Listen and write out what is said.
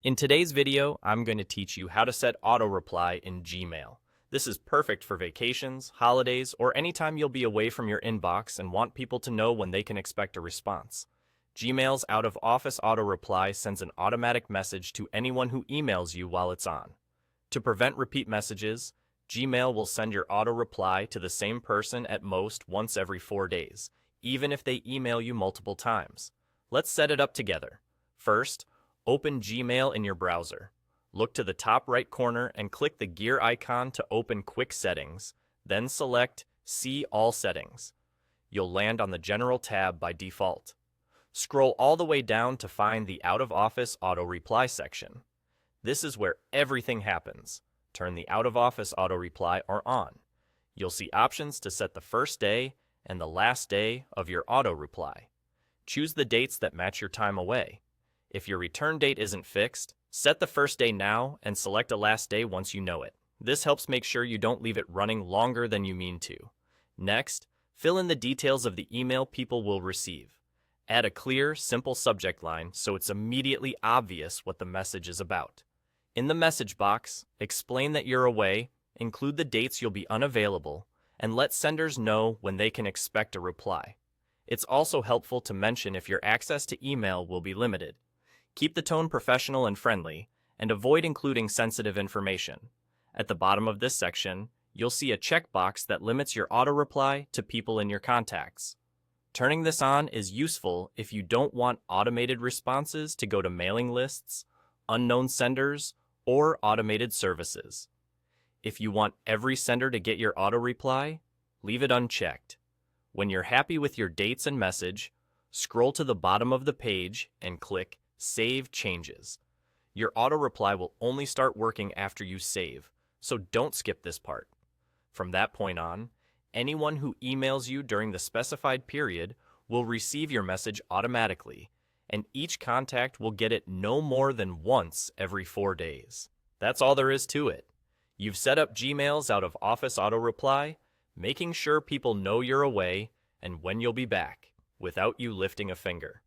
In today's video, I'm going to teach you how to set auto reply in Gmail. This is perfect for vacations, holidays, or anytime you'll be away from your inbox and want people to know when they can expect a response. Gmail's out-of-office auto reply sends an automatic message to anyone who emails you while it's on. To prevent repeat messages, Gmail will send your auto reply to the same person at most once every 4 days, even if they email you multiple times. Let's set it up together. First, open Gmail in your browser. Look to the top right corner and click the gear icon to open Quick Settings, then select See All Settings. You'll land on the General tab by default. Scroll all the way down to find the Out-of-Office Auto Reply section. This is where everything happens. Turn the Out-of-Office Auto Reply on. You'll see options to set the first day and the last day of your auto reply. Choose the dates that match your time away. If your return date isn't fixed, set the first day now and select a last day once you know it. This helps make sure you don't leave it running longer than you mean to. Next, fill in the details of the email people will receive. Add a clear, simple subject line so it's immediately obvious what the message is about. In the message box, explain that you're away, include the dates you'll be unavailable, and let senders know when they can expect a reply. It's also helpful to mention if your access to email will be limited. Keep the tone professional and friendly, and avoid including sensitive information. At the bottom of this section, you'll see a checkbox that limits your auto reply to people in your contacts. Turning this on is useful if you don't want automated responses to go to mailing lists, unknown senders, or automated services. If you want every sender to get your auto reply, leave it unchecked. When you're happy with your dates and message, scroll to the bottom of the page and click Save Changes. Your auto reply will only start working after you save, so don't skip this part. From that point on, anyone who emails you during the specified period will receive your message automatically, and each contact will get it no more than once every 4 days. That's all there is to it. You've set up Gmail's out-of-office auto reply, making sure people know you're away and when you'll be back, without you lifting a finger.